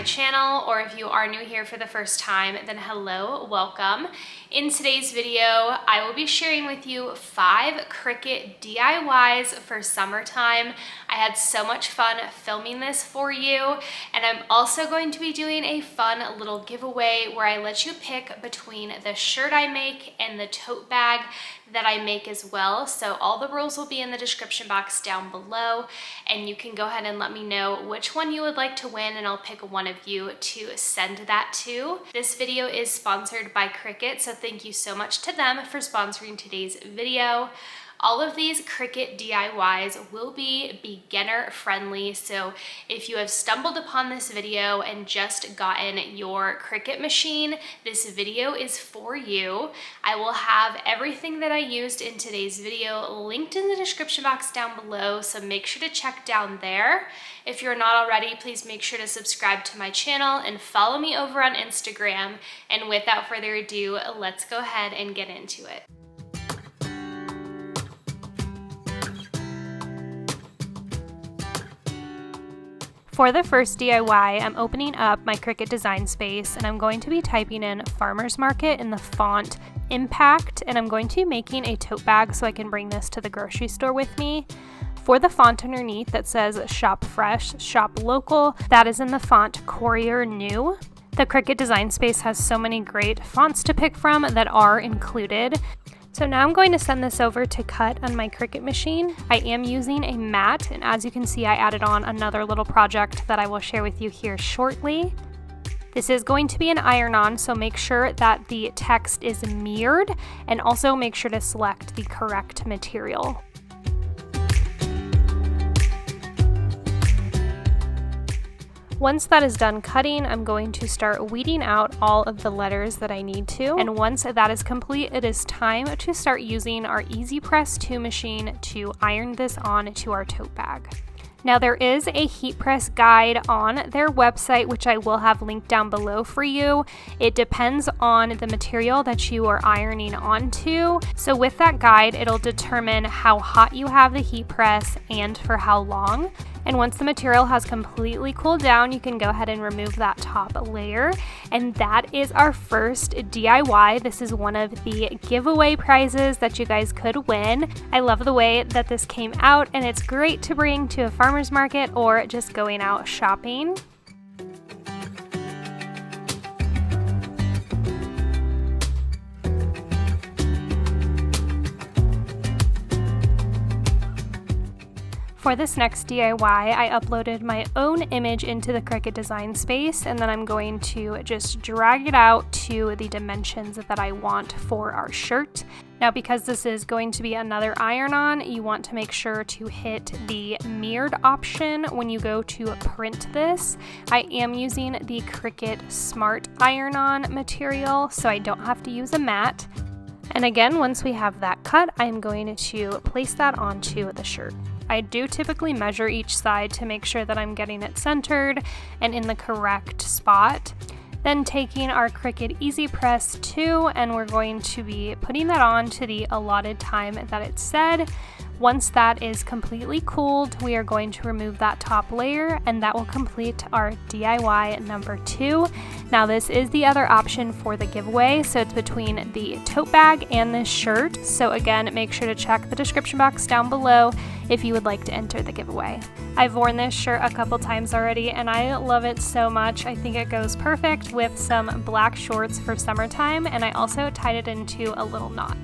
my channel, or if you are new here for the first time, then hello, welcome. In today's video, I will be sharing with you 5 Cricut DIYs for summertime. I had so much fun filming this for you, and I'm also going to be doing a fun little giveaway where I let you pick between the shirt I make and the tote bag that I make as well. So all the rules will be in the description box down below, and you can go ahead and let me know which one you would like to win, and I'll pick one of you to send that to. This video is sponsored by Cricut, so thank you so much to them for sponsoring today's video. All of these Cricut DIYs will be beginner friendly, so if you have stumbled upon this video and just gotten your Cricut machine, this video is for you. I will have everything that I used in today's video linked in the description box down below, so make sure to check down there. If you're not already, please make sure to subscribe to my channel and follow me over on Instagram. And without further ado, let's go ahead and get into it. For the first DIY, I'm opening up my Cricut design space, and I'm going to be typing in Farmer's Market in the font Impact, and I'm going to be making a tote bag so I can bring this to the grocery store with me. For the font underneath that says Shop Fresh, Shop Local, that is in the font Courier New. The Cricut design space has so many great fonts to pick from that are included. So now I'm going to send this over to cut on my Cricut machine. I am using a mat, and as you can see, I added on another little project that I will share with you here shortly. This is going to be an iron-on, so make sure that the text is mirrored, and also make sure to select the correct material. Once that is done cutting, I'm going to start weeding out all of the letters that I need to. And once that is complete, it is time to start using our Easy Press 2 machine to iron this on to our tote bag. Now there is a heat press guide on their website, which I will have linked down below for you. It depends on the material that you are ironing onto. So with that guide, it'll determine how hot you have the heat press and for how long. And once the material has completely cooled down, you can go ahead and remove that top layer. And that is our first DIY. This is one of the giveaway prizes that you guys could win. I love the way that this came out, and it's great to bring to a farmer's market or just going out shopping. For this next DIY, I uploaded my own image into the Cricut design space, and then I'm going to just drag it out to the dimensions that I want for our shirt. Now, because this is going to be another iron-on, you want to make sure to hit the mirrored option when you go to print this. I am using the Cricut Smart Iron-On material, so I don't have to use a mat. And again, once we have that cut, I'm going to place that onto the shirt. I do typically measure each side to make sure that I'm getting it centered and in the correct spot. Then taking our Cricut Easy Press 2, and we're going to be putting that on to the allotted time that it said. Once that is completely cooled, we are going to remove that top layer, and that will complete our DIY number 2. Now this is the other option for the giveaway, so it's between the tote bag and this shirt. So again, make sure to check the description box down below if you would like to enter the giveaway. I've worn this shirt a couple times already, and I love it so much. I think it goes perfect with some black shorts for summertime, and I also tied it into a little knot.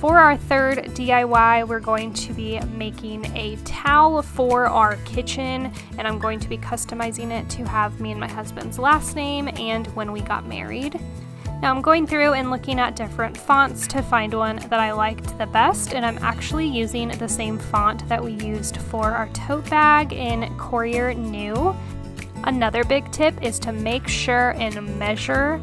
For our third DIY, we're going to be making a towel for our kitchen, and I'm going to be customizing it to have me and my husband's last name and when we got married. Now I'm going through and looking at different fonts to find one that I liked the best, and I'm actually using the same font that we used for our tote bag in Courier New. Another big tip is to make sure and measure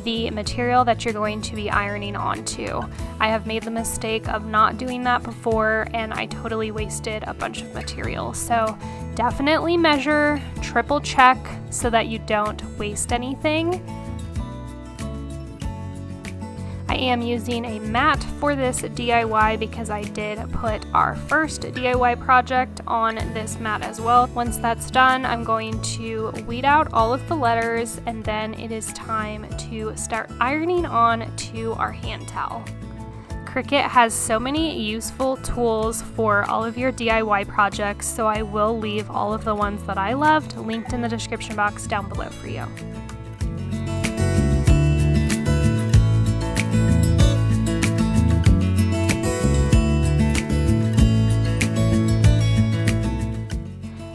the material that you're going to be ironing onto. I have made the mistake of not doing that before, and I totally wasted a bunch of material. So definitely measure, triple check so that you don't waste anything. I I am using a mat for this DIY because I did put our first DIY project on this mat as well. Once that's done, I'm going to weed out all of the letters, and then it is time to start ironing on to our hand towel. Cricut has so many useful tools for all of your DIY projects, so I will leave all of the ones that I loved linked in the description box down below for you.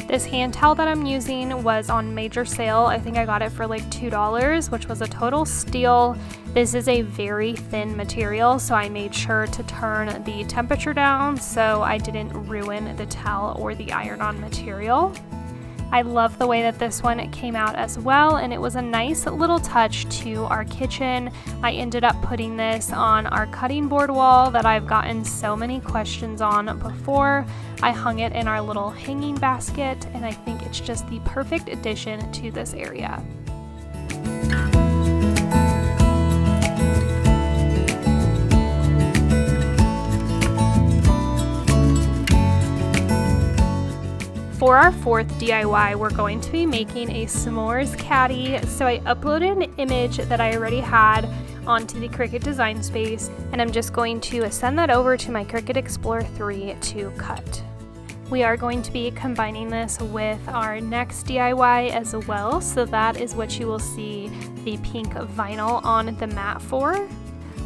This hand towel that I'm using was on major sale. I think I got it for like $2, which was a total steal. This is a very thin material, so I made sure to turn the temperature down so I didn't ruin the towel or the iron-on material. I love the way that this one came out as well, and it was a nice little touch to our kitchen. I ended up putting this on our cutting board wall that I've gotten so many questions on before. I hung it in our little hanging basket, and I think it's just the perfect addition to this area. For our fourth DIY, we're going to be making a Smores Caddy. So I uploaded an image that I already had onto the Cricut Design Space, and I'm just going to send that over to my Cricut Explorer 3 to cut. We are going to be combining this with our next DIY as well, so that is what you will see the pink vinyl on the mat for.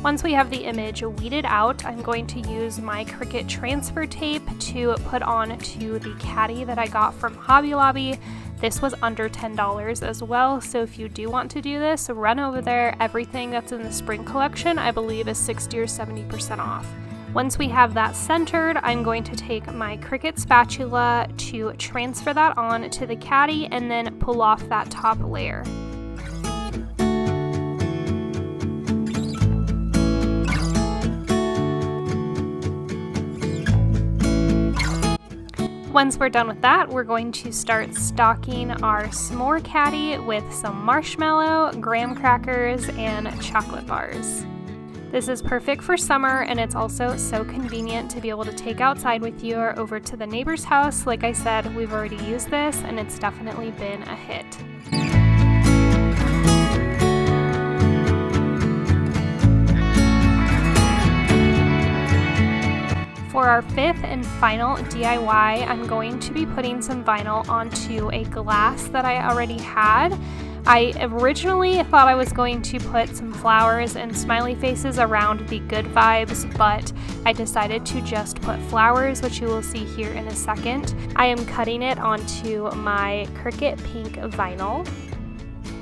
Once we have the image weeded out, I'm going to use my Cricut transfer tape to put on to the caddy that I got from Hobby Lobby. This was under $10 as well, so if you do want to do this, run over there. Everything that's in the spring collection, I believe, is 60 or 70% off. Once we have that centered, I'm going to take my Cricut spatula to transfer that on to the caddy and then pull off that top layer. Once we're done with that, we're going to start stocking our Smore Caddy with some marshmallow, graham crackers, and chocolate bars. This is perfect for summer, and it's also so convenient to be able to take outside with you or over to the neighbor's house. Like I said, we've already used this, and it's definitely been a hit. For our fifth and final DIY, I'm going to be putting some vinyl onto a glass that I already had. I originally thought I was going to put some flowers and smiley faces around the good vibes, but I decided to just put flowers, which you will see here in a second. I am cutting it onto my Cricut pink vinyl,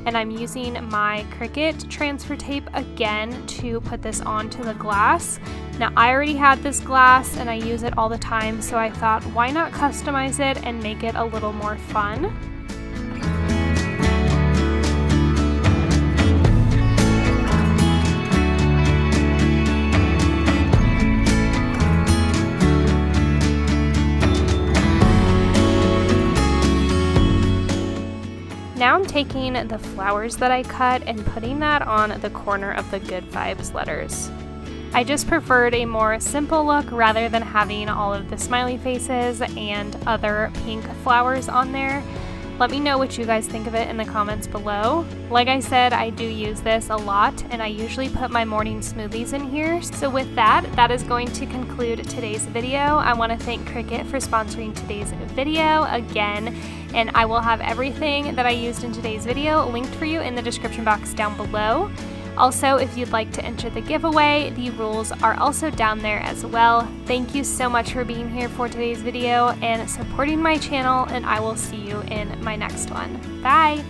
and I'm using my Cricut transfer tape again to put this onto the glass. Now, I already had this glass and I use it all the time, so I thought, why not customize it and make it a little more fun? Now I'm taking the flowers that I cut and putting that on the corner of the Good Vibes letters. I just preferred a more simple look rather than having all of the smiley faces and other pink flowers on there. Let me know what you guys think of it in the comments below. Like I said, I do use this a lot, and I usually put my morning smoothies in here. So with that, that is going to conclude today's video. I want to thank Cricut for sponsoring today's video again, and I will have everything that I used in today's video linked for you in the description box down below. Also, if you'd like to enter the giveaway, the rules are also down there as well. Thank you so much for being here for today's video and supporting my channel, and I will see you in my next one. Bye!